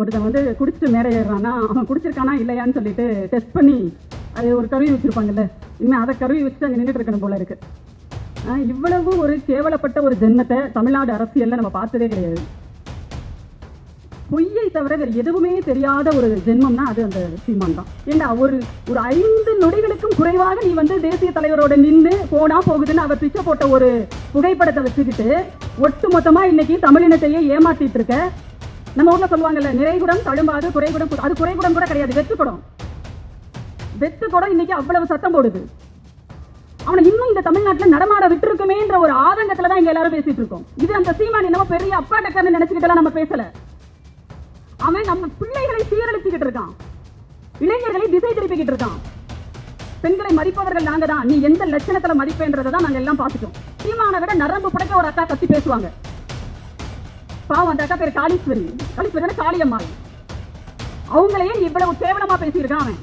ஒருத்தன் வந்து குடிச்சிட்டு மேடை ஏறுறான்னா அவன் குடிச்சிருக்கானா இல்லையான்னு சொல்லிட்டு டெஸ்ட் பண்ணி அது ஒரு கருவி வச்சுருப்பாங்கல்ல, இனிமேல் அதை கருவி வச்சுட்டு அங்கே நின்றுட்டு இருக்கணும் போல இருக்கு. இவ்வளவு ஒரு கேவலப்பட்ட ஒரு ஜென்மத்தை தமிழ்நாடு அரசியலில் நம்ம பார்த்ததே கிடையாது. பொய்யை தவிர வேறு எதுவுமே தெரியாத ஒரு ஜென்மம்னா அது அந்த சீமான் தான். ஏன்னா ஒரு 5 நொடிகளுக்கும் குறைவாக நீ வந்து தேசிய தலைவரோட நின்று போனா போகுதுன்னு அவர் பிச்சை போட்ட ஒரு புகைப்படத்தை வச்சுக்கிட்டு ஒட்டு மொத்தமா இன்னைக்கு தமிழினத்தையே ஏமாத்திட்டு இருக்க. நம்ம ஊர்ல சொல்லுவாங்கல்ல, நிறைகுடம் தழும்பாது குறைகுடம், அது குறைகுடம் கூட கிடையாது, வெற்றுக்குடம். வெற்றுக்குடம் இன்னைக்கு அவ்வளவு சத்தம் போடுது. அவனை இன்னும் இந்த தமிழ்நாட்டில் நடமாட விட்டுருக்குமேன்ற ஒரு ஆதங்கத்துல தான் இங்க எல்லாரும் பேசிட்டு இருக்கோம். இது அந்த சீமான் என்னமோ பெரிய அப்பா டக்கர்னு நினைச்சுக்கிட்டலாம் நம்ம பேசல. அவன் நம்ம பிள்ளைகளை சீரழிச்சுக்கிட்டு இருக்கான், இளைஞர்களை திசை திருப்பிக்கிட்டு இருக்கான். பெண்களை மதிப்பவர்கள் நாங்க தான், நீ எந்த லட்சணத்துல மதிப்பேன்றதை தான் நாங்க எல்லாம் பார்த்துட்டோம். சீமானை விட நரம்பு புடைக்க ஒரு அக்கா கத்தி பேசுவாங்க. பாவம், அந்த அக்கா பேர் காளீஸ்வரி, காளியம்மா. அவங்களையே இவ்வளவு கேவலமா பேசியிருக்கான் அவன்.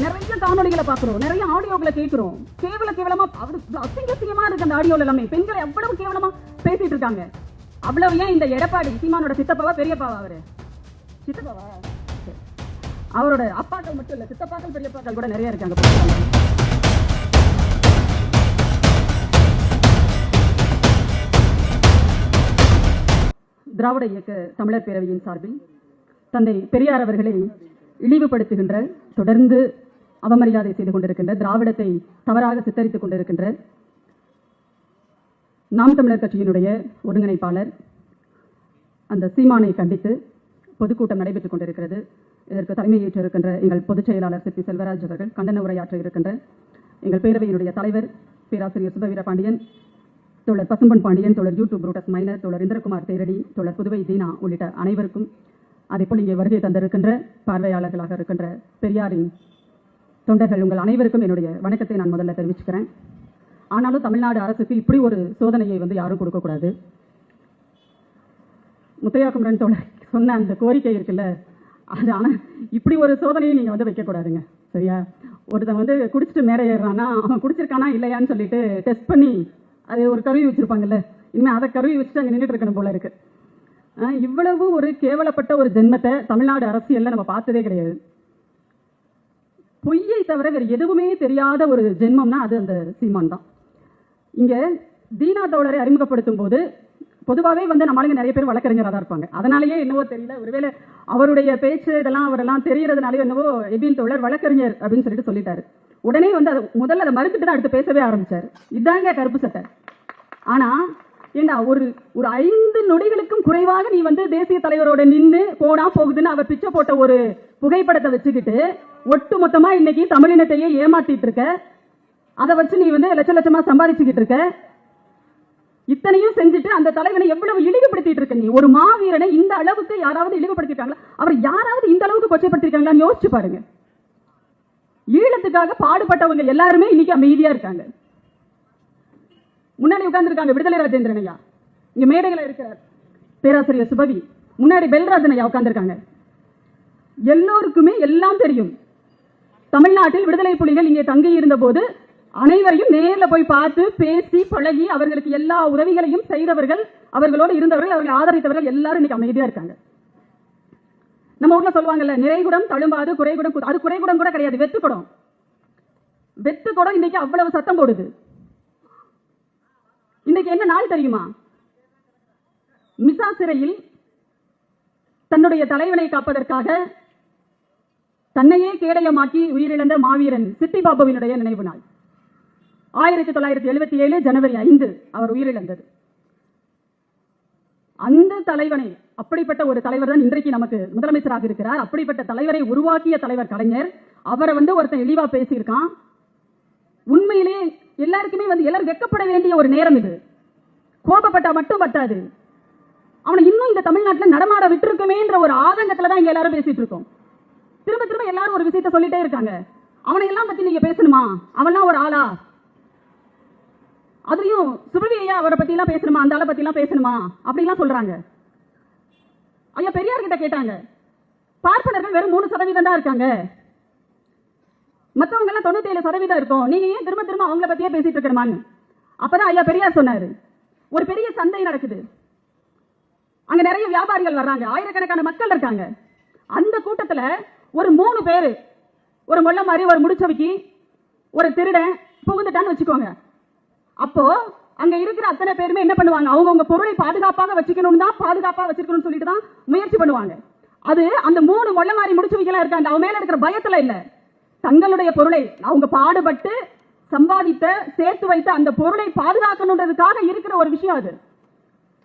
நிறைய காணொலிகளை பார்க்கிறோம், நிறைய ஆடியோக்களை கேட்கிறோம். கேவலமா அசிங்கமா இருக்கு அந்த ஆடியோல எல்லாமே. பெண்களை எவ்வளவு கேவலமா பேசிட்டு இருக்காங்க. அவ்வளவு ஏன் இந்த எடப்பாடி சீமானோட சித்தப்பாவா பெரியப்பாவா? அவரு சித்தப்பாவா? அவரோட அப்பாக்கள் மட்டும் இல்ல, சித்தப்பாக்கள் பெரியப்பாக்கள் கூட நிறைய இருக்காங்க. திராவிட இயக்க தமிழர் பேரவையின் சார்பில் தந்தை பெரியார் அவர்களை இழிவுபடுத்துகின்ற, தொடர்ந்து அவமரியாதை செய்து கொண்டிருக்கின்ற, திராவிடத்தை தவறாக சித்தரித்துக் கொண்டிருக்கின்ற நாம் தமிழர் கட்சியினுடைய ஒருங்கிணைப்பாளர் அந்த சீமானை கண்டித்து பொதுக்கூட்டம் நடைபெற்றுக் கொண்டிருக்கிறது. இதற்கு தலைமையேற்றிருக்கின்ற எங்கள் பொதுச் செயலாளர் சிற்பி செல்வராஜ் அவர்கள், கண்டன உரையாற்ற இருக்கின்ற எங்கள் பேரவையினுடைய தலைவர் பேராசிரியர் சுபவீர பாண்டியன், தோழர் பசும்பன் பாண்டியன், தோழர் யூடியூப் ரூட்டஸ் மைனர், தோழர் இந்திரகுமார் தேரடி, தோழர் புதுவை தீனா உள்ளிட்ட அனைவருக்கும், அதேபோல் இங்கே வருகை தந்திருக்கின்ற பார்வையாளர்களாக இருக்கின்ற பெரியாரின் தொண்டர்கள், உங்கள் அனைவருக்கும் என்னுடைய வணக்கத்தை நான் முதல்ல தெரிவிச்சுக்கிறேன். ஆனாலும் தமிழ்நாடு அரசுக்கு இப்படி ஒரு சோதனையை வந்து யாரும் கொடுக்கக்கூடாது. முத்தையா குமரன் தோழர் சொன்ன அந்த கோரிக்கை இருக்குல்ல, அது ஆனால் இப்படி ஒரு சோதனையை நீங்கள் வந்து வைக்கக்கூடாதுங்க, சரியா? ஒருத்தன் வந்து குடிச்சிட்டு மேடை ஏறுறான்னா அவன் குடிச்சிருக்கானா இல்லையான்னு சொல்லிட்டு டெஸ்ட் பண்ணி அது ஒரு கருவி வச்சுருப்பாங்கல்ல, இனிமேல் அதை கருவி வச்சுட்டு அங்கே நின்றுட்டு இருக்கணும் போல இருக்கு. இவ்வளவு ஒரு கேவலப்பட்ட ஒரு ஜென்மத்தை தமிழ்நாடு அரசியலில் நம்ம பார்த்ததே கிடையாது. பொய்யை தவிர வேறு எதுவுமே தெரியாத ஒரு ஜென்மம்னா அது அந்த சீமான் தான். இங்க தீனா தோழரை அறிமுகப்படுத்தும் போது பொதுவாகவே வந்து நம்மளுங்க நிறைய பேர் வழக்கறிஞராக தான் இருப்பாங்க. அதனாலேயே என்னவோ தெரியல, ஒருவேளை அவருடைய பேச்சு இதெல்லாம் அவரெல்லாம் தெரியறதுனாலே என்னவோ எபின் தோழர் வழக்கறிஞர் அப்படின்னு சொல்லிட்டு சொல்லிட்டாரு. உடனே வந்து அதை முதல்ல அதை மறுத்துட்டு தான் அடுத்து பேசவே ஆரம்பிச்சார். இதாங்க கருப்பு சட்டை. ஆனா ஏண்டா ஒரு 5 நொடிகளுக்கும் குறைவாக நீ வந்து தேசிய தலைவரோட நின்று போனா போகுதுன்னு அவர் பிச்சை போட்ட ஒரு புகைப்படத்தை வச்சுக்கிட்டு ஒட்டு மொத்தமா இன்னைக்கு தமிழினத்தையே ஏமாத்திட்டு இருக்க. அதை வச்சு நீ வந்து லட்சமா சம்பாதிச்சுக்கிட்டு இருக்க. இத்தனையும் செஞ்சுட்டு அந்த தலைவனை எவ்வளவு இழிவுபடுத்திட்டு இருக்க. நீ ஒரு மாவீரனை இந்த அளவுக்கு யாராவது இழிவுபடுத்திட்டாங்களா? அவர் யாராவது இந்த அளவுக்கு கொச்சைப்படுத்திருக்காங்களான்னு யோசிச்சு பாருங்க. ஈழத்துக்காக பாடுபட்டவங்க எல்லாருமே இன்னைக்கு அமைதியா இருக்காங்க. முன்னாடி உட்கார்ந்துருக்காங்க விடுதலை ராஜேந்திரன் ஐயா, இங்க மேடைகளை இருக்கிறார் பேராசிரியர் சுபவி, முன்னாடி பெல்ராஜன் ஐயா உட்கார்ந்துருக்காங்க. எல்லோருக்குமே எல்லாம் தெரியும். தமிழ்நாட்டில் விடுதலை புலிகள் இங்கே தங்கி இருந்த போது அனைவரையும் நேர்ல போய் பார்த்து பேசி பழகி அவர்களுக்கு எல்லா உதவிகளையும் செய்தவர்கள், அவர்களோடு இருந்தவர்கள், அவர்களை ஆதரித்தவர்கள் எல்லாரும் இன்னைக்கு அமைதியா இருக்காங்க. நம்ம ஊர்ல சொல்லுவாங்கல்ல, நிறைகுடம் தழும்பாது குறைகுடம், அது குறைகுடம் கூட கிடையாது, வெற்றுக்குடம். வெற்றுக்குடம் இன்னைக்கு அவ்வளவு சத்தம் போடுது. இன்னைக்கு என்ன நாள் தெரியுமா? மிசா சிறையில் தன்னுடைய தலைவனை காப்பதற்காக தன்னையே கேடயமாக்கி உயிரிழந்த மாவீரன் சிட்டி பாபுவினுடைய நினைவு நாள். 1977 ஜனவரி 5 அவர் உயிரிழந்தது. அந்த தலைவனை, அப்படிப்பட்ட ஒரு தலைவர் தான் இன்றைக்கு நமக்கு முதலமைச்சராக இருக்கிறார். அப்படிப்பட்ட தலைவரை உருவாக்கிய தலைவர் கலைஞர். அவரை வந்து ஒருத்தன் இழிவா பேசியிருக்கான். உண்மையிலேயே எல்லாருக்குமே வந்து எல்லாரும் வெட்கப்பட வேண்டிய ஒரு நேரம் இது. கோபப்பட்டா மட்டும் பத்தாது, அவனை இன்னும் இந்த தமிழ்நாட்டில் நடமாட விட்டுருக்குமேன்ற ஒரு ஆதங்கத்துல தான் இங்க எல்லாரும் பேசிட்டு இருக்கோம். திரும்ப திரும்ப எல்லாரும் ஒரு விஷயத்த சொல்லிட்டே இருக்காங்க. அவனை எல்லாம் பத்தி நீங்க பேசணுமா? அவன்லாம் ஒரு ஆளா? அதுலயும் சுபவியா அவரை பத்தி எல்லாம் பேசணுமா? அந்த ஆளை பத்தி எல்லாம் பேசணுமா? அப்படிலாம் சொல்றாங்க. ஐயா பெரியார் கிட்ட கேட்டாங்க, பார்ப்பனர்கள் வெறும் 3% தான் இருக்காங்க, மற்றவங்க எல்லாம் 97% இருக்கும், நீங்க ஏன் திரும்ப திரும்ப அவங்கள பத்தியே பேசிட்டு இருக்கணுமான்னு. அப்பதான் ஐயா பெரியார் சொன்னாரு, ஒரு பெரிய சந்தை நடக்குது, அங்க நிறைய வியாபாரிகள் வர்றாங்க, ஆயிரக்கணக்கான மக்கள் இருக்காங்க, அந்த கூட்டத்துல ஒரு 3 பேரு, ஒரு மொள்ள மாதிரி, ஒரு முடிச்சவைக்கு, ஒரு திருடன் புகுந்துட்டான்னு வச்சுக்கோங்க. அப்போ அங்க இருக்கிற அத்தனை பேருமே என்ன பண்ணுவாங்க, அவங்க பொருளை பாதுகாப்பாக வச்சுக்கணும் தான், பாதுகாப்பா வச்சிருக்கணும்னு சொல்லிட்டு தான் முயற்சி பண்ணுவாங்க. அது அந்த 3 மொள்ள மாதிரி முடிச்சவைக்கெல்லாம் இருக்காங்க, அவன் மேல இருக்கிற பயத்துல இல்ல, தங்களுடைய பொருளை அவங்க பாடுபட்டு சம்பாதித்த சேர்த்து வைத்த அந்த பொருளை பாதுகாக்கணுன்றதுக்காக இருக்கிற ஒரு விஷயம் அது.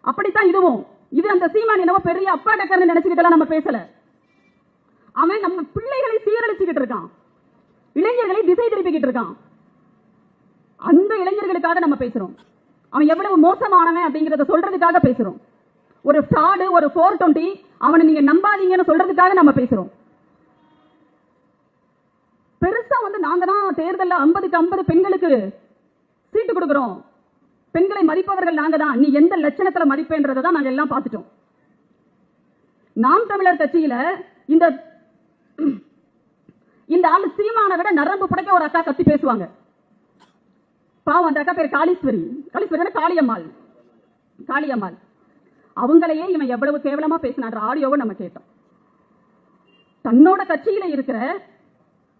அப்படித்தான் இதுவும். இது அந்த சீமான் என்னவோ பெரிய அப்பா டக்கர்னு நினைச்சுக்கிட்டலாம் நம்ம பேசல. அவன் நம்ம பிள்ளைகளை சீரழிச்சுக்கிட்டு இருக்கான், இளைஞர்களை திசை திருப்பிக்கிட்டு இருக்கான். அந்த இளைஞர்களுக்காக நம்ம பேசுறோம். அவன் எவ்வளவு மோசமானவன் அப்படிங்கறத சொல்றதுக்காக பேசுறோம். ஒரு ஃப்ராடு, ஒரு 420 அவனை நீங்க நம்பாதீங்கன்னு சொல்றதுக்காக நம்ம பேசுறோம். பெருசா நாங்க தான் தேர்தலில் 50க்கு 50 பெண்களுக்கு சீட்டு கொடுக்கிறோம், பெண்களை மதிப்பவர்கள் நாங்க தான், நீ எந்த லட்சணத்துல மதிப்பேன்றதை தான் நாங்க எல்லாம் பார்த்துட்டோம். நாம் தமிழர் கட்சியில இந்த ஆளு சீமானை விட நரம்பு புடைக்க ஒரு அக்கா கத்தி பேசுவாங்க. பாவம், அந்த அக்கா பேர் காளீஸ்வரி, காளியம்மாள். அவங்களையே இவன் எவ்வளவு கேவலமா பேசினான்ற ஆடியோவை நம்ம கேட்டோம். தன்னோட கட்சியில இருக்கிற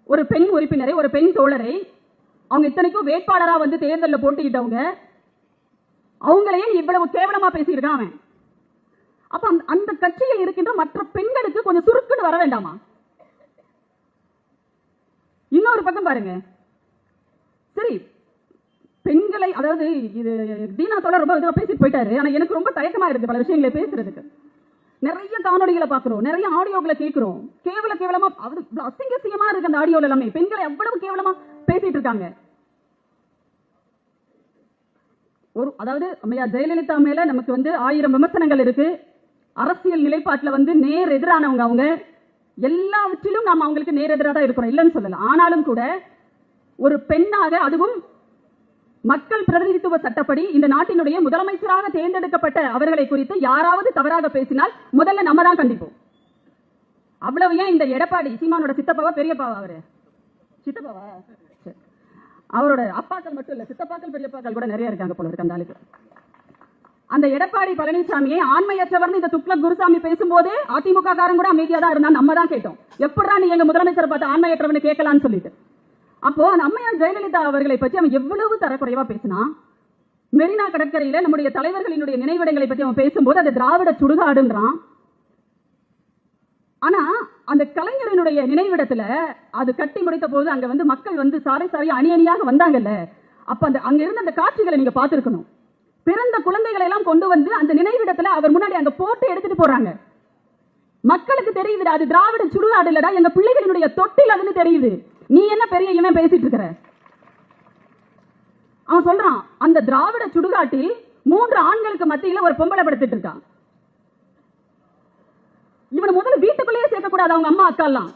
ஒரு பெண் உறுப்பினரை, ஒரு பெண் தோழரை, அவங்க இத்தனைக்கும் வேட்பாளரா தேர்தலில் போட்டிக்கிட்டவங்க, அவங்களையே இவ்வளவு கேவலமா பேசியிருக்கான் அவன். அப்ப அந்த கட்சியில் இருக்கின்ற மற்ற பெண்களுக்கு கொஞ்சம் சுருக்குன்னு வர வேண்டாமா? இன்னொரு பக்கம் பாருங்க, சரி பெண்களை, அதாவது இது தீனா தோழர் ரொம்ப இதுவா பேசிட்டு போயிட்டாரு. ஆனா எனக்கு ரொம்ப தயக்கமா இருக்கு பல விஷயங்களை பேசுறதுக்கு. நிறைய காணொலிகளை பார்க்கிறோம், நிறைய ஆடியோக்களை கேட்கிறோம், கேவலமா அசிங்கமா இருக்கு அந்த ஆடியோல எல்லாமே. பெண்களை எவ்வளவு கேவலமா பேசிட்டு இருக்காங்க. அதாவது அம்மையா ஜெயலலிதா மேல நமக்கு 1000 விமர்சனங்கள் இருக்கு. அரசியல் நிலைப்பாட்டுல நேர் எதிரானவங்க அவங்க. எல்லாவற்றிலும் நாம் அவங்களுக்கு நேர் எதிராக தான் இருக்கிறோம், இல்லைன்னு சொல்லல. ஆனாலும் கூட ஒரு பெண்ணாக, அதுவும் மக்கள் பிரதிநிதித்துவ சட்டப்படி இந்த நாட்டினுடைய முதலமைச்சராக தேர்ந்தெடுக்கப்பட்ட அவர்களை குறித்து யாராவது தவறாக பேசினால் முதல்ல நம்ம தான் கண்டிப்போம். அவ்வளவு ஏன் இந்த எடப்பாடி சீமானோட சித்தப்பாவா பெரியப்பாவா, அவரு சித்தப்பாவா, அவரோட அப்பாக்கள் மட்டும் இல்ல, சித்தப்பாக்கள் பெரியப்பாக்கள் கூட நிறைய இருக்காங்க போல இருக்கு அந்த ஆளுக்கு. அந்த எடப்பாடி பழனிசாமியை ஆண்மையற்றவர் இந்த துக்ளக் குருசாமி பேசும்போது அதிமுக காரன் கூட அமைதியா தான் இருந்தா, நம்ம தான் கேட்டோம், எப்படா நீ எங்க முதலமைச்சரை பார்த்து ஆண்மையற்றவனு கேட்கலான்னு சொல்லிட்டு. அப்போ அந்த அம்மையார் ஜெயலலிதா அவர்களை பற்றி அவன் எவ்வளவு தரக்குறைவா பேசினா. மெரினா கடற்கரையில நம்முடைய தலைவர்களினுடைய நினைவிடங்களை பற்றி அவன் பேசும்போது அது திராவிட சுடுகாடுன்றான். ஆனா அந்த கலைஞரனுடைய நினைவிடத்துல அது கட்டி முடித்த போது அங்க மக்கள் சாரி அணியாக வந்தாங்கல்ல, அப்ப அங்க இருந்த அந்த காட்சிகளை நீங்க பார்த்திருக்கணும். பிறந்த குழந்தைகளை எல்லாம் கொண்டு அந்த நினைவிடத்துல அவர் முன்னாடி அங்க போட்டு எடுத்துட்டு போறாங்க. மக்களுக்கு தெரியுது அது திராவிட சுடுகாடு இல்லடா, எங்க பிள்ளைகளினுடைய தொட்டில் அதுன்னு தெரியுது. நீ என்ன பெரிய இவன் பேசிட்டு இருக்கிற? அவன் சொல்றான், அந்த திராவிட சுடுகாட்டில் 3 ஆண்களுக்கு மத்தியில ஒரு பொம்பளை படுத்துட்டு இருக்கான். இவனை முதல்ல வீட்டுக்குள்ளேயே சேர்க்கக்கூடாது அவங்க அம்மா அக்கா எல்லாம்.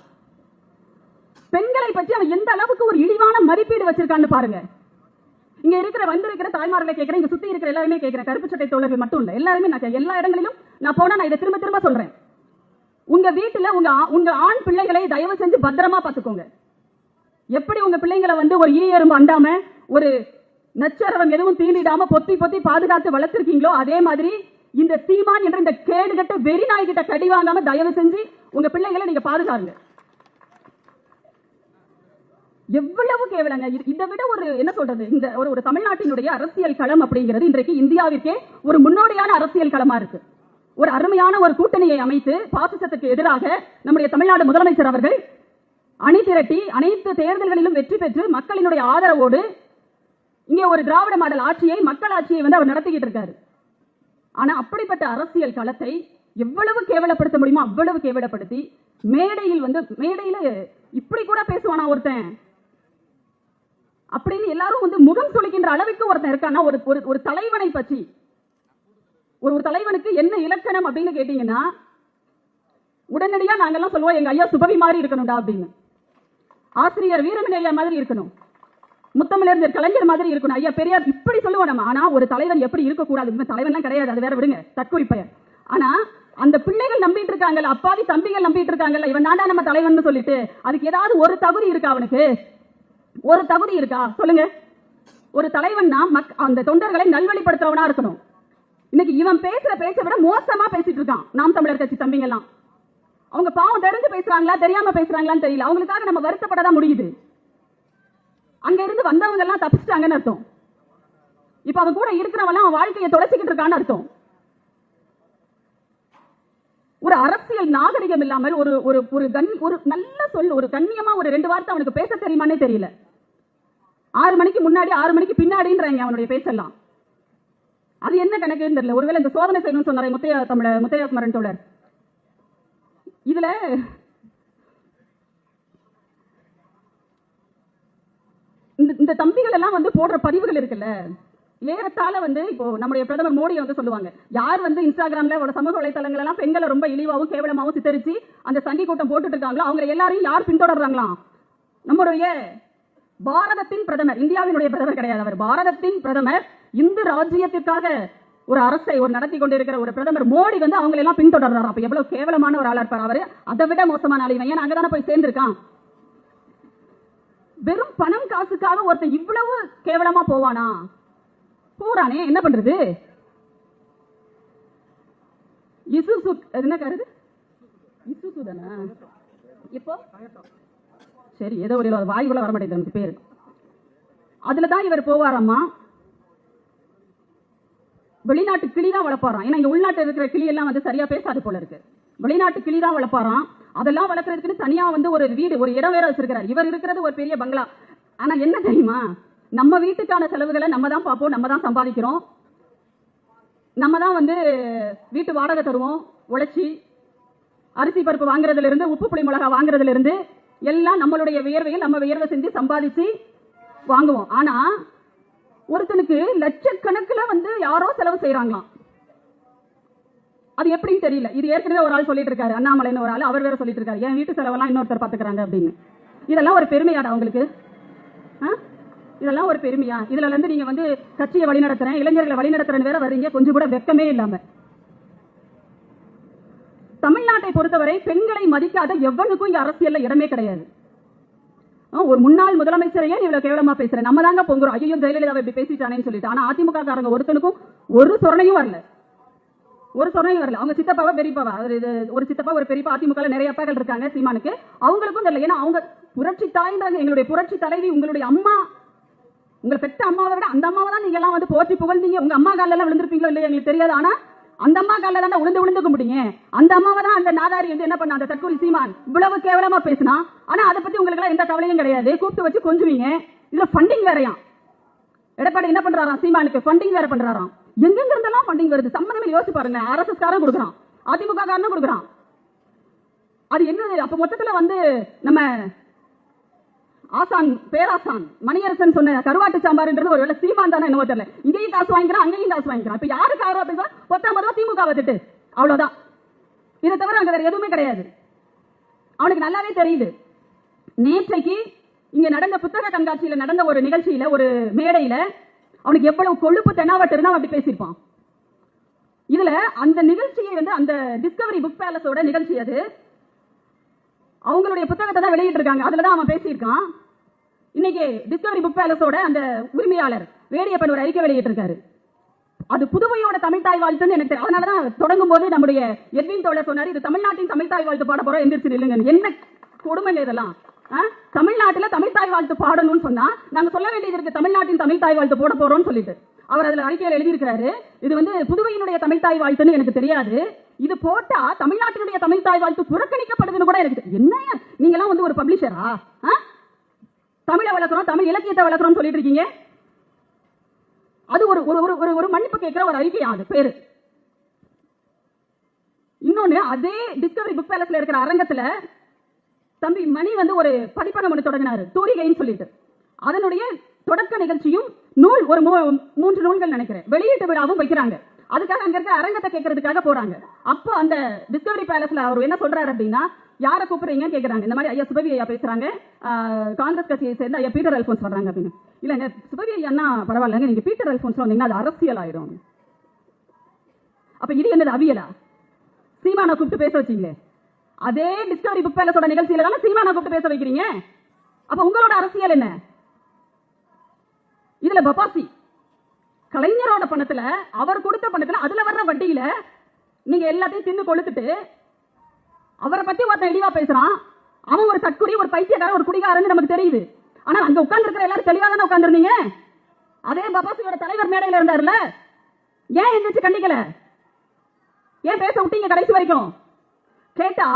பெண்களை பற்றி அவன் எந்த அளவுக்கு ஒரு இழிவான மதிப்பீடு வச்சிருக்கான்னு பாருங்க. இங்க வந்திருக்கிற தாய்மார்களை கேட்கிறேன், இங்க சுத்தி இருக்கிற எல்லாருமே கேட்கிறேன், கருப்பு சட்டை தோழர்கள் மட்டும் இல்ல, எல்லாருமே நான் எல்லா இடங்களிலும் நான் போனா நான் இதை திரும்ப திரும்ப சொல்றேன். உங்க வீட்டுல உங்க ஆண் பிள்ளைகளை தயவு செஞ்சு பத்திரமா பாத்துக்கோங்க. எப்படி உங்க பிள்ளைங்களை ஒரு ஈ எறும்பு அண்டாம, ஒரு நச்சரவம் எதுவும் தீண்டிடாம பொத்தி பாதுகாத்து வளர்த்திருக்கீங்களோ, அதே மாதிரி இந்த சீமான் என்ற இந்த கேடுகட்ட வெறி நாய்கிட்ட கடி வாங்காம தயவு செஞ்சு உங்க பிள்ளைகளை நீங்க பாதுகாருங்க. எவ்வளவு கேவலங்க. இதை விட ஒரு என்ன சொல்றது, இந்த ஒரு தமிழ்நாட்டினுடைய அரசியல் களம் அப்படிங்கிறது இன்றைக்கு இந்தியாவிற்கே ஒரு முன்னோடியான அரசியல் களமா இருக்கு. ஒரு அருமையான ஒரு கூட்டணியை அமைத்து பாசிசத்துக்கு எதிராக நம்முடைய தமிழ்நாடு முதலமைச்சர் அவர்கள் அணி திரட்டி அனைத்து தேர்தல்களிலும் வெற்றி பெற்று மக்களினுடைய ஆதரவோடு இங்கே ஒரு திராவிட மாடல் ஆட்சியை, மக்கள் ஆட்சியை அவர் நடத்திக்கிட்டு இருக்காரு. ஆனா அப்படிப்பட்ட அரசியல் களத்தை எவ்வளவு கேவலப்படுத்த முடியுமோ அவ்வளவு கேவலப்படுத்தி மேடையில இப்படி கூட பேசுவானா ஒருத்தன் அப்படின்னு எல்லாரும் முகம் சுளிக்கின்ற அளவுக்கு ஒருத்தன் இருக்கானா. ஒரு தலைவனை பற்றி, ஒரு தலைவனுக்கு என்ன இலக்கணம் அப்படின்னு கேட்டீங்கன்னா உடனடியா நாங்கெல்லாம் சொல்லுவோம், எங்க ஐயா சுபவி மாதிரி இருக்கணும்டா அப்படின்னு, ஆசிரியர் வீரமணி ஐயா மாதிரி இருக்கணும், முத்தமிழறிஞர் கலைஞர் மாதிரி இருக்கணும், ஐயா பெரியார் இப்படி சொல்லுவோம் நம்ம. ஆனா ஒரு தலைவன் எப்படி இருக்கக்கூடாது, தலைவன்லாம் கிடையாது, அது வேற விடுங்க, தற்குறிப்பெயர். ஆனா அந்த பிள்ளைகள் நம்பிட்டு இருக்காங்கல்ல, அப்பாவி தம்பிகள் நம்பிட்டு இருக்காங்கல்ல, இவன் தாண்டா நம்ம தலைவன் சொல்லிட்டு அதுக்கு ஏதாவது ஒரு தகுதி இருக்கா? அவனுக்கு ஒரு தகுதி இருக்கா சொல்லுங்க? ஒரு தலைவன் அந்த தொண்டர்களை நல்வழிப்படுத்துறவனா இருக்கணும். இன்னைக்கு இவன் பேசுற பேச்சை விட மோசமா பேசிட்டு இருக்கான் நாம் தமிழர் கட்சி தம்பிங்க எல்லாம். அவங்க பாவம் தெரிஞ்சு பேசுறாங்களா தெரியாம பேசுறாங்களான்னு தெரியல. அவங்களுக்காக நம்ம வருத்தப்படதான் முடியுது. அங்க இருந்து வந்தவங்க எல்லாம் தப்பிச்சிட்டாங்கன்னு அர்த்தம். இப்ப அவன் கூட இருக்கிறவன் அவன் வாழ்க்கையை தொலைச்சிக்கிட்டு இருக்கான்னு அர்த்தம். ஒரு அரசியல் நாகரிகம் இல்லாமல் ஒரு ஒரு ஒரு நல்ல சொல், ஒரு கண்ணியமா ஒரு 2 வார்த்தை அவனுக்கு பேச தெரியுமானே தெரியல. 6 மணிக்கு முன்னாடி 6 மணிக்கு பின்னாடின்றாங்க அவனுடைய பேச்செல்லாம். அது என்ன கணக்குன்னு தெரியல. ஒருவேளை இந்த சோதனை செய்யணும்னு சொன்னாரே முத்தையா தோழர், இதுல இந்த தம்பிகள் எல்லாம் வந்து போடுற பதிவுகள் இருக்குல்ல, ஏறத்தாழ வந்து இப்போ நம்முடைய பிரதமர் மோடி வந்து சொல்லுவாங்க, யார் வந்து இன்ஸ்டாகிராம்ல சமூக வலைத்தளங்கள் எல்லாம் பெண்களை ரொம்ப இழிவாகவும் கேவலமாகவும் சித்தரிச்சு அந்த சங்கி கூட்டம் போட்டுட்டு இருக்காங்களோ அவங்க எல்லாரையும் யார் பின்தொடர்றாங்களாம்? நம்முடைய பாரதத்தின் பிரதமர், இந்தியாவினுடைய பிரதமர் கிடையாது அவர், பாரதத்தின் பிரதமர், இந்து ராஜ்யத்திற்காக ஒரு அரசை ஒரு நடத்தி கொண்டிருக்கிற ஒரு பிரதமர் மோடி வந்து அவங்க எல்லாம் பின்தொடர்றாரு. அப்ப எவ்வளவு கேவலமான ஒரு ஆளா இருப்பார் அவரு. அதை விட மோசமான ஆள் இவன். ஏன்னா அங்கதானே போய் சேர்ந்திருக்கான். வெறும் பணம் காசுக்காக ஒருத்தன் இவ்வளவு கேவலமா போவானா? போறானே, என்ன பண்றது? இசுசு என்ன கருது? இசுசு தானா? இப்போ சரி, ஏதோ ஒரு வாய்க்குள்ள வர மாட்டேங்குது பேரு. அதுலதான் இவர் போவாராமா. வெளிநாட்டு கிளி தான் வளர்ப்பாராம். ஏன்னா இங்க உள்நாட்டு இருக்கிற கிளி எல்லாம் வந்து சரியா பேசாது போல இருக்கு. வெளிநாட்டு கிளி தான் வளர்ப்பாராம். அதெல்லாம் வளர்க்கறதுக்கு தனியா வந்து ஒரு வீடு, ஒரு இடம் வேற வச்சிருக்கிறார். இவர் இருக்கிறது ஒரு பெரிய பங்களா. ஆனா என்ன தெரியுமா, நம்ம வீட்டுக்கான செலவுகளை நம்ம தான் பார்ப்போம், நம்ம தான் சம்பாதிக்கிறோம், நம்ம தான் வந்து வீட்டு வாடகை தருவோம், உழைச்சி அரிசி பருப்பு வாங்குறதுல இருந்து உப்பு புளி மிளகா வாங்குறதுல இருந்து எல்லாம் நம்மளுடைய வியர்வையில் நம்ம வியர்வை செஞ்சு சம்பாதிச்சு வாங்குவோம். ஆனா ஒருத்தனுக்கு லட்சக்கணக்கில் வந்து யாரோ செலவு செய்யறாங்களாம். அது எப்படின்னு தெரியல. இது ஏற்கனவே ஒரு ஆள் சொல்லிட்டு இருக்காரு, அண்ணாமலைன்னு ஒரு ஆள், அவர் வேற சொல்லிட்டு இருக்காரு, என் வீட்டு செலவெல்லாம் இன்னொருத்தர் பாத்துக்கிறாங்க அப்படின்னு. இதெல்லாம் ஒரு பெருமையாடா உங்களுக்கு? இதெல்லாம் ஒரு பெருமையா? இதுல இருந்து நீங்க வந்து கட்சியை வழிநடத்துறேன், இளைஞர்களை வழிநடத்துறேன்னு வேற வர்றீங்க, கொஞ்சம் கூட வெக்கமே இல்லாம. தமிழ்நாட்டை பொறுத்தவரை பெண்களை மதிக்காத எவனுக்கும் இங்க அரசியல்ல இடமே கிடையாது. ஒரு முன்னாள் முதலமைச்சரையே இவ்வளவு கேவலமா பேசுறேன், நம்ம தாங்க பொங்குறோம், ஐயோ ஜெயலலிதா இப்படி பேசிட்டானேன்னு சொல்லிட்டு. ஆனா அதிமுக காரங்க ஒருத்தனுக்கும் ஒரு சொரணையும் வரல, ஒரு சொரணையும் வரல. அவங்க சித்தப்பாவா பெரியப்பாவா, ஒரு சித்தப்பா ஒரு பெரியப்பா, அதிமுக நிறைய அப்பாக்கள் இருக்காங்க சீமானுக்கு, அவங்களுக்கும் தெரியல. ஏன்னா அவங்க புரட்சி தாய்ன்றாங்க, எங்களுடைய புரட்சி தலைவி, உங்களுடைய அம்மா, உங்களை பெற்ற அம்மாவை விட அந்த அம்மாவை தான் நீங்க எல்லாம் வந்து போற்றி புகழ்ந்தீங்க. உங்க அம்மா கால எல்லாம் விழுந்திருப்பீங்களோ இல்லையா எங்களுக்கு தெரியாது. ஆனா அந்த அம்மா கால தான் விழுந்து கும்பிட்டீங்க. அந்த அம்மாவை தான் அந்த நாதாரி வந்து என்ன பண்ண, அந்த தற்கொலை சீமான் இவ்வளவு கேவலமா பேசினா. ஆனா அதை பத்தி உங்களுக்கு எல்லாம் எந்த கவலையும் கிடையாது, கூப்பிட்டு வச்சு கொஞ்சுவீங்க. இதுல ஃபண்டிங் வேறையாம். எடப்பாடி என்ன பண்றாராம், சீமானுக்கு ஃபண்டிங் வேற பண்றாராம். எங்கெங்க இருந்தெல்லாம் ஃபண்டிங் வருது சம்பந்தமே யோசிச்சு பாருங்க. RSS காரன் கொடுக்குறான், அதிமுக காரனும் கொடுக்குறான். அது என்ன? அப்ப மொத்தத்துல வந்து நம்ம ஆசான் பேராசான் மணியரசன் சொன்ன கருவாட்டு சாம்பார்ன்றது ஒரு வேலை சீமான் தானே என்னவோ தெரியல. இங்கேயும் காசு வாங்கிக்கிறான், அங்கேயும் காசு வாங்கிக்கிறான். இப்ப யாருக்கு ஆர்வம் பேசுறா? 19 ரூபா திமுக வச்சுட்டு அவ்வளவுதான். இதை தவிர அங்க வேற எதுவுமே கிடையாது. அவனுக்கு நல்லாவே தெரியுது. நேற்றைக்கு இங்க நடந்த புத்தக கண்காட்சியில நடந்த ஒரு நிகழ்ச்சியில, ஒரு மேடையில அவனுக்கு எவ்வளவு கொழுப்பு தெனாவட்டு இருந்தா அப்படி பேசியிருப்பான். இதுல அந்த நிகழ்ச்சியை வந்து அந்த டிஸ்கவரி புக் பேலஸோட நிகழ்ச்சி, அது அவங்களுடைய புத்தகத்தை தான் வெளியிட்டு இருக்காங்க, அதுலதான் அவன் பேசியிருக்கான். இன்னைக்கு டிஸ்கவரி புக் பேலஸோட அந்த உரிமையாளர் வேடியப்பன் ஒரு அறிக்கை வெளியிட்டு இருக்காரு. அது புதுவையோட தமிழ்தாய் வாழ்த்துன்னு எனக்கு தெரியும். அதனாலதான் தொடங்கும் போது நம்முடைய எட்வின் தோழர் சொன்னாரு, இது தமிழ்நாட்டின் தமிழ்தாய் வாழ்த்து பாட போறோம், எந்திரிச்சு இல்லைங்க. என்ன கொடுமை இதெல்லாம்? தமிழ்நாட்டுல தமிழ்தாய் வாழ்த்து பாடணும்னு சொன்னா நாங்க சொல்ல வேண்டியது இருக்கு, தமிழ்நாட்டின் தமிழ்தாய் வாழ்த்து போட போறோம்னு சொல்லிட்டு. அவர் அதுல அறிக்கையில் எழுதியிருக்கிறாரு, இது வந்து புதுவையினுடைய தமிழ்தாய் வாழ்த்துன்னு எனக்கு தெரியாது, இது போட்டா தமிழ்நாட்டினுடைய தமிழ்தாய் வாழ்த்து புறக்கணிக்கப்படுதுன்னு கூட எனக்கு. என்ன நீங்க எல்லாம் வந்து ஒரு பப்ளிஷரா? தமிழை வளர்க்கிறோம், தமிழ் இலக்கியத்தை வளர்க்கிறோம் சொல்லிட்டு இருக்கீங்க. அது ஒரு ஒரு ஒரு மன்னிப்பு கேட்கிற ஒரு அறிக்கை, அது பேரு. இன்னொன்னு, அதே டிஸ்கவரி புக் பேலஸ்ல இருக்கிற அரங்கத்துல தம்பி மணி வந்து ஒரு பதிப்பகம் ஒன்று தொடங்கினாரு, தூரிகைன்னு சொல்லிட்டு. அதனுடைய தொடக்க நிகழ்ச்சியும் நூல் ஒரு 3 நூல்கள் நினைக்கிறேன், வெளியீட்டு விழாவும் வைக்கிறாங்க. அதுக்காக அங்க இருக்க அரங்கத்தை கேட்கறதுக்காக போறாங்க. அப்போ அந்த டிஸ்கவரி பேலஸ்ல அவர் என்ன சொல்றாரு அப்படின்னா, யாரை கூப்பிடுறீங்கன்னு கேட்கறாங்க. இந்த மாதிரி ஐயா சுபவி ஐயா பேசுறாங்க, காங்கிரஸ் கட்சியை சேர்ந்து ஐயா பீட்டர் அல்போன்ஸ் வர்றாங்க அப்படின்னு. இல்லங்க சுபவி ஐயா பரவாயில்லங்க, நீங்க பீட்டர் அல்போன்ஸ் வந்தீங்கன்னா அது அரசியல் ஆயிடும். அப்ப இது என்னது, அவியலா? சீமானை கூப்பிட்டு பேச வச்சீங்களே, அதே டிஸ்கவரி புக் பேலஸோட நிகழ்ச்சியில தானே சீமானை கூப்பிட்டு பேச வைக்கிறீங்க. அப்ப உங்களோட அரசியல் என்ன? இதுல பபாசி கலைஞரோட பணத்துல, அவர் கொடுத்த பணத்துல, அதுல வர்ற வட்டியில நீங்க எல்லாத்தையும் தின்னு கொளுத்துட்டு அவரை பத்தி ஒருத்தன் இழிவா பேசுறான். அவன் ஒரு தற்குறி, ஒரு பைத்தியக்காரன், ஒரு குடிகாரன்னு நமக்கு தெரியுது. ஆனா அங்க உட்கார்ந்து இருக்கிற எல்லாரும் தெளிவா தானே உட்கார்ந்துருந்தீங்க. அதே பபாசியோட தலைவர் மேடையில இருந்தாருல, ஏன் எந்திரிச்சு கண்டிக்கல? ஏன் பேச விட்டீங்க கடைசி வரைக்கும்? கேட்டா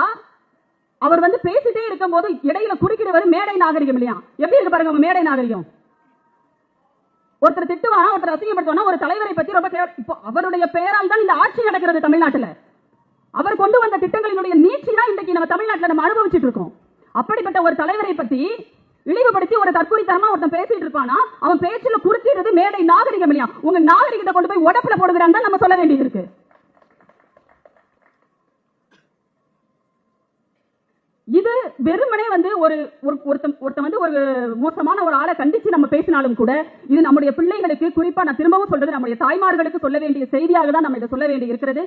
அவர் வந்து பேசிட்டே இருக்கும் போது இடையில குறுக்கிடுவது மேடை நாகரிகம் இல்லையா? எப்படி இருக்கு பாருங்க உங்க மேடை நாகரிகம். ஒருத்தர் திட்டுவானா, ஒருத்தர் அசிங்கப்படுத்துவானா, ஒரு தலைவரை பத்தி ரொம்ப இப்போ அவருடைய பெயரால் தான் இந்த ஆட்சி நடக்கிறது தமிழ்நாட்டில். அவர் கொண்டு வந்த திட்டங்களினுடைய நீட்சி தான் இன்றைக்கு நம்ம தமிழ்நாட்டில் நம்ம அனுபவிச்சுட்டு இருக்கோம். அப்படிப்பட்ட ஒரு தலைவரை பத்தி இழிவுபடுத்தி ஒரு தற்கொலைத்தனமா ஒருத்தன் பேசிட்டு இருப்பானா, அவன் பேச்சுல குறுக்கிறது மேடை நாகரிகம் இல்லையா? உங்க நாகரிகத்தை கொண்டு போய் உடப்புல போடுகிறான்னு தான் நம்ம சொல்ல வேண்டியது இருக்கு. இது வெறுமனே வந்து ஒருத்தன் வந்து ஒரு மோசமான ஒரு ஆளை கண்டிச்சு நம்ம பேசினாலும் கூட, இது நம்முடைய பிள்ளைகளுக்கு, குறிப்பா நான் திரும்பவும் சொல்றது, நம்முடைய தாய்மார்களுக்கு சொல்ல வேண்டிய செய்தியாக தான் நம்ம இதை சொல்ல வேண்டி இருக்கிறது.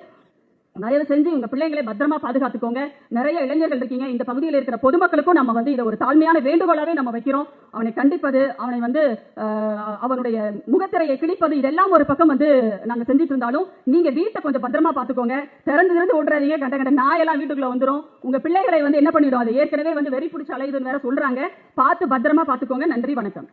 தயவு செஞ்சு உங்க பிள்ளைகளை பத்திரமா பாதுகாத்துக்கோங்க. நிறைய இளைஞர்கள் இருக்கீங்க, இந்த பகுதியில் இருக்கிற பொதுமக்களுக்கும் நம்ம வந்து இதை ஒரு தாழ்மையான வேண்டுகோளாவே நம்ம வைக்கிறோம். அவனை கண்டிப்பது, அவனை வந்து அவனுடைய முகத்திரையை கிழிப்பது, இதெல்லாம் ஒரு பக்கம் வந்து நாங்க செஞ்சுட்டு இருந்தாலும், நீங்க வீட்டை கொஞ்சம் பத்திரமா பாத்துக்கோங்க. திறந்து ஓடுறாதீங்க, கண்ட நாயெல்லாம் வீட்டுக்குள்ள வந்துடும். உங்க பிள்ளைகளை வந்து என்ன பண்ணிடும், அது ஏற்கனவே வந்து வெறி பிடிச்ச அலையுதுன்னு வேற சொல்றாங்க. பார்த்து பத்திரமா பாத்துக்கோங்க. நன்றி, வணக்கம்.